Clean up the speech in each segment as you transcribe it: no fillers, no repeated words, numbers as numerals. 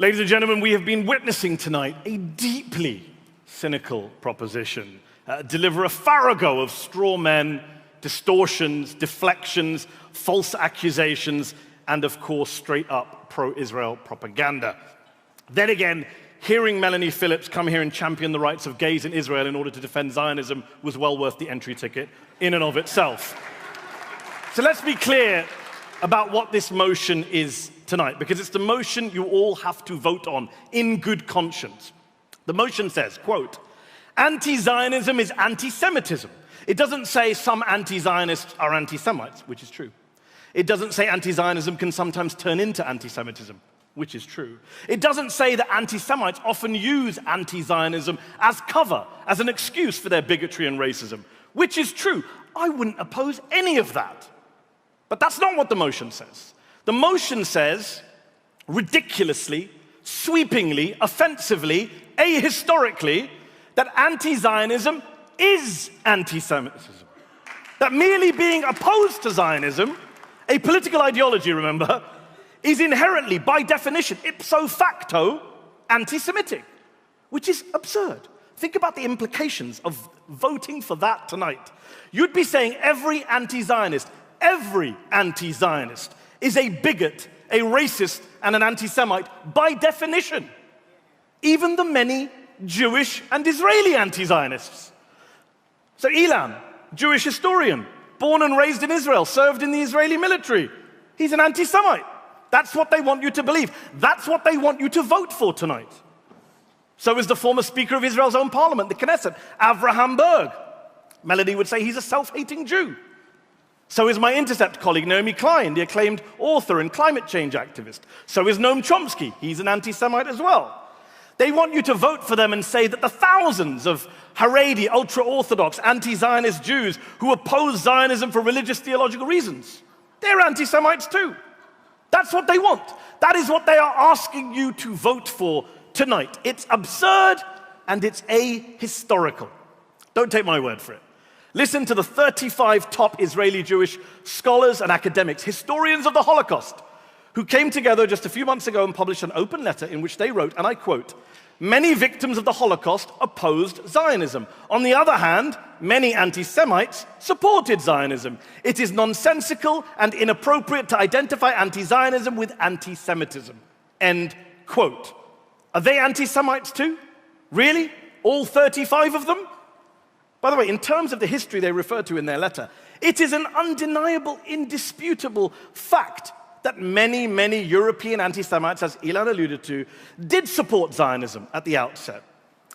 Ladies and gentlemen, we have been witnessing tonight a deeply cynical proposition deliver a farrago of straw men, distortions, deflections, false accusations, and of course, straight-up pro-Israel propaganda. Then again, hearing Melanie Phillips come here and champion the rights of gays in Israel in order to defend Zionism was well worth the entry ticket in and of itself. So let's be clear about what this motion is tonight, because it's the motion you all have to vote on in good conscience. The motion says, quote, anti-Zionism is anti-Semitism. It doesn't say some anti-Zionists are anti-Semites, which is true. It doesn't say anti-Zionism can sometimes turn into anti-Semitism, which is true. It doesn't say that anti-Semites often use anti-Zionism as cover, as an excuse for their bigotry and racism, which is true. I wouldn't oppose any of that. But that's not what the motion says. The motion says, ridiculously, sweepingly, offensively, ahistorically, that anti-Zionism is anti-Semitism. That merely being opposed to Zionism, a political ideology, remember, is inherently, by definition, ipso facto, anti-Semitic, which is absurd. Think about the implications of voting for that tonight. You'd be saying every anti-Zionist is a bigot, a racist, and an anti-Semite by definition. Even the many Jewish and Israeli anti-Zionists. So Ilan, Jewish historian, born and raised in Israel, served in the Israeli military. He's an anti-Semite. That's what they want you to believe. That's what they want you to vote for tonight. So is the former Speaker of Israel's own parliament, the Knesset, Avraham Berg. Melanie would say he's a self-hating Jew. So is my Intercept colleague, Naomi Klein, the acclaimed author and climate change activist. So is Noam Chomsky. He's an anti-Semite as well. They want you to vote for them and say that the thousands of Haredi, ultra-Orthodox, anti-Zionist Jews who oppose Zionism for religious theological reasons, they're anti-Semites too. That's what they want. That is what they are asking you to vote for tonight. It's absurd and it's ahistorical. Don't take my word for it. Listen to the 35 top Israeli Jewish scholars and academics, historians of the Holocaust, who came together just a few months ago and published an open letter in which they wrote, and I quote, many victims of the Holocaust opposed Zionism. On the other hand, many anti-Semites supported Zionism. It is nonsensical and inappropriate to identify anti-Zionism with anti-Semitism. End quote. Are they anti-Semites too? Really? All 35 of them? By the way, in terms of the history they refer to in their letter, it is an undeniable, indisputable fact that many, many European anti-Semites, as Ilan alluded to, did support Zionism at the outset.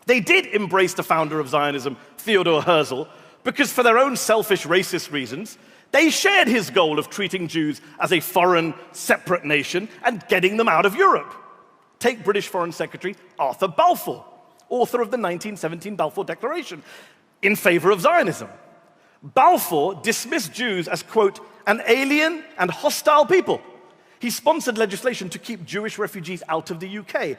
They did embrace the founder of Zionism, Theodor Herzl, because for their own selfish racist reasons, they shared his goal of treating Jews as a foreign, separate nation and getting them out of Europe. Take British Foreign Secretary Arthur Balfour, author of the 1917 Balfour Declaration, in favor of Zionism. Balfour dismissed Jews as, quote, an alien and hostile people. He sponsored legislation to keep Jewish refugees out of the UK.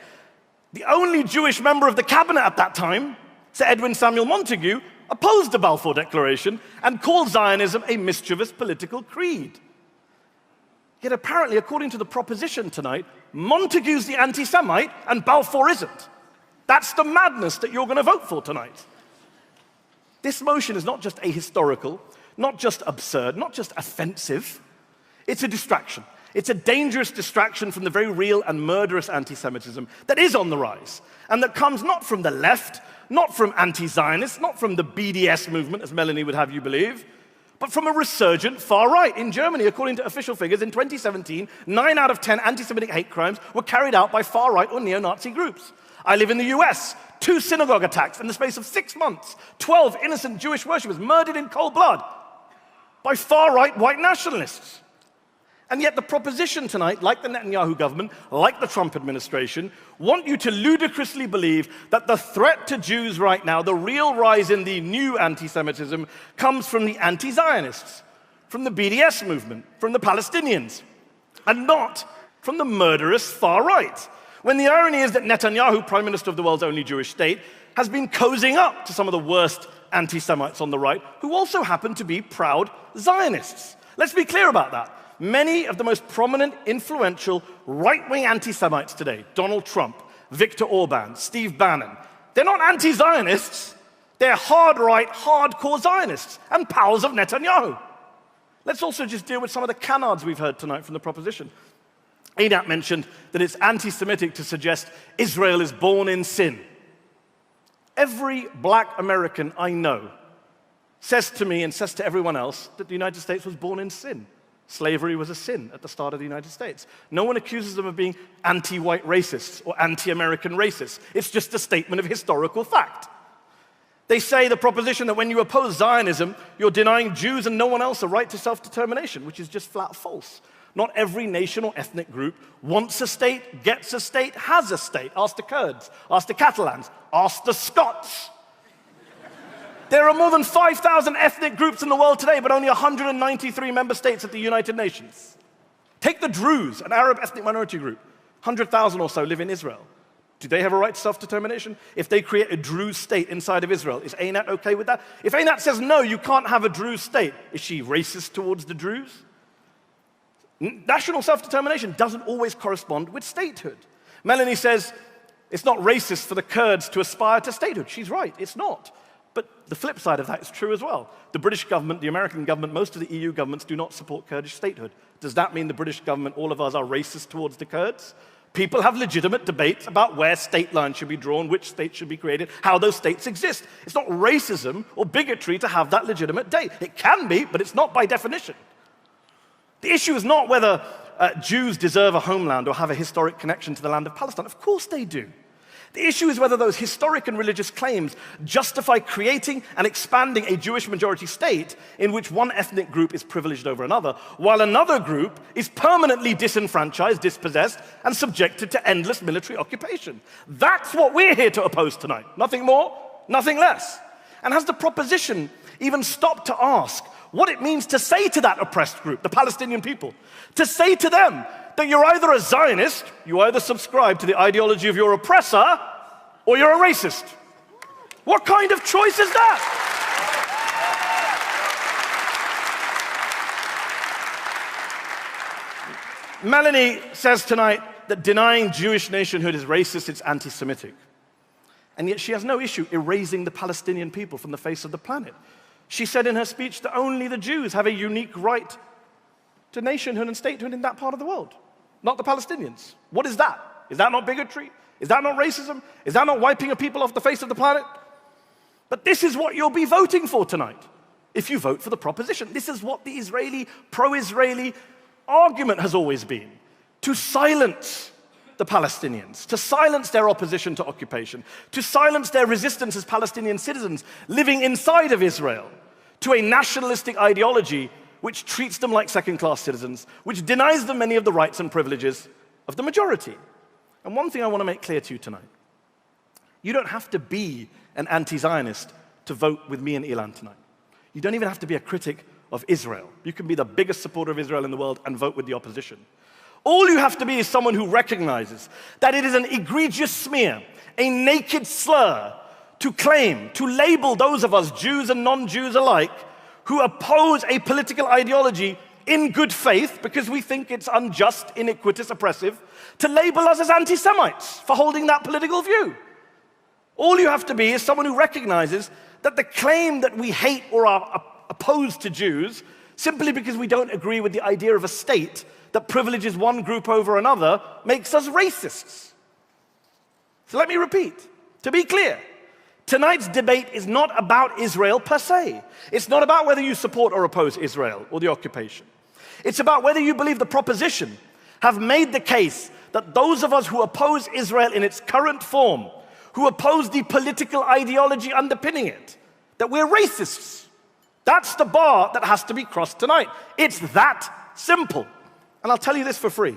The only Jewish member of the cabinet at that time, Sir Edwin Samuel Montagu, opposed the Balfour Declaration and called Zionism a mischievous political creed. Yet apparently, according to the proposition tonight, Montagu's the anti-Semite and Balfour isn't. That's the madness that you're going to vote for tonight. This motion is not just ahistorical, not just absurd, not just offensive. It's a distraction. It's a dangerous distraction from the very real and murderous anti-Semitism that is on the rise, and that comes not from the left, not from anti-Zionists, not from the BDS movement, as Melanie would have you believe, but from a resurgent far right. In Germany, according to official figures, in 2017, 9 out of 10 anti-Semitic hate crimes were carried out by far right or neo-Nazi groups. I live in the US. 2 synagogue attacks in the space of 6 months. 12 innocent Jewish worshippers murdered in cold blood by far-right white nationalists. And yet the proposition tonight, like the Netanyahu government, like the Trump administration, want you to ludicrously believe that the threat to Jews right now, the real rise in the new anti-Semitism, comes from the anti-Zionists, from the BDS movement, from the Palestinians, and not from the murderous far right. When the irony is that Netanyahu, Prime Minister of the world's only Jewish state, has been cozying up to some of the worst anti-Semites on the right, who also happen to be proud Zionists. Let's be clear about that. many of the most prominent, influential, right-wing anti-Semites today, Donald Trump, Viktor Orban, Steve Bannon, they're not anti-Zionists. They're hard-right, hardcore Zionists and pals of Netanyahu. Let's also just deal with some of the canards we've heard tonight from the proposition. Einat mentioned that it's anti-Semitic to suggest Israel is born in sin. Every black American I know says to me and says to everyone else that the United States was born in sin. Slavery was a sin at the start of the United States. No one accuses them of being anti-white racists or anti-American racists. It's just a statement of historical fact. They say the proposition that when you oppose Zionism, you're denying Jews and no one else a right to self-determination, which is just flat false. Not every nation or ethnic group wants a state, gets a state, has a state. Ask the Kurds, ask the Catalans, ask the Scots. There are more than 5,000 ethnic groups in the world today, but only 193 member states at the United Nations. Take the Druze, an Arab ethnic minority group. 100,000 or so live in Israel. Do they have a right to self-determination? If they create a Druze state inside of Israel, is Einat okay with that? If Einat says, no, you can't have a Druze state, is she racist towards the Druze? National self-determination doesn't always correspond with statehood. Melanie says, it's not racist for the Kurds to aspire to statehood. She's right, it's not. But the flip side of that is true as well. The British government, the American government, most of the EU governments do not support Kurdish statehood. Does that mean the British government, all of us, are racist towards the Kurds? People have legitimate debates about where state lines should be drawn, which states should be created, how those states exist. It's not racism or bigotry to have that legitimate debate. It can be, but it's not by definition. The issue is not whether Jews deserve a homeland or have a historic connection to the land of Palestine. Of course they do. The issue is whether those historic and religious claims justify creating and expanding a Jewish majority state in which one ethnic group is privileged over another, while another group is permanently disenfranchised, dispossessed, and subjected to endless military occupation. That's what we're here to oppose tonight. Nothing more, nothing less. And has the proposition even stopped to ask what it means to say to that oppressed group, the Palestinian people, to say to them that you're either a Zionist, you either subscribe to the ideology of your oppressor, or you're a racist? What kind of choice is that? Melanie says tonight that denying Jewish nationhood is racist, it's anti-Semitic. And yet she has no issue erasing the Palestinian people from the face of the planet. She said in her speech that only the Jews have a unique right to nationhood and statehood in that part of the world, not the Palestinians. What is that? Is that not bigotry? Is that not racism? Is that not wiping a people off the face of the planet? But this is what you'll be voting for tonight if you vote for the proposition. This is what the Israeli, pro-Israeli argument has always been: to silence the Palestinians, to silence their opposition to occupation, to silence their resistance as Palestinian citizens living inside of Israel to a nationalistic ideology which treats them like second-class citizens, which denies them many of the rights and privileges of the majority. And one thing I want to make clear to you tonight: you don't have to be an anti-Zionist to vote with me and Ilan tonight. You don't even have to be a critic of Israel. You can be the biggest supporter of Israel in the world and vote with the opposition. All you have to be is someone who recognizes that it is an egregious smear, a naked slur, to claim, to label those of us, Jews and non-Jews alike, who oppose a political ideology in good faith because we think it's unjust, iniquitous, oppressive, to label us as anti-Semites for holding that political view. All you have to be is someone who recognizes that the claim that we hate or are opposed to Jews simply because we don't agree with the idea of a state that privileges one group over another makes us racists. So let me repeat, to be clear, tonight's debate is not about Israel per se. It's not about whether you support or oppose Israel or the occupation. It's about whether you believe the proposition have made the case that those of us who oppose Israel in its current form, who oppose the political ideology underpinning it, that we're racists. That's the bar that has to be crossed tonight. It's that simple. And I'll tell you this for free.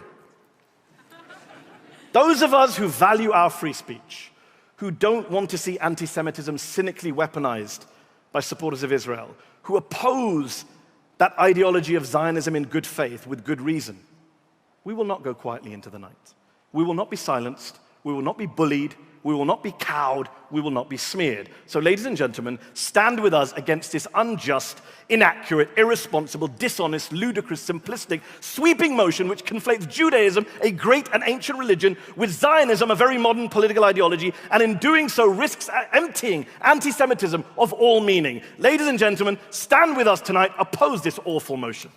Those of us who value our free speech, who don't want to see anti-Semitism cynically weaponized by supporters of Israel, who oppose that ideology of Zionism in good faith with good reason, we will not go quietly into the night. We will not be silenced. We will not be bullied. we will not be cowed, we will not be smeared. So ladies and gentlemen, stand with us against this unjust, inaccurate, irresponsible, dishonest, ludicrous, simplistic, sweeping motion which conflates Judaism, a great and ancient religion, with Zionism, a very modern political ideology, and in doing so risks emptying anti-Semitism of all meaning. Ladies and gentlemen, stand with us tonight, oppose this awful motion.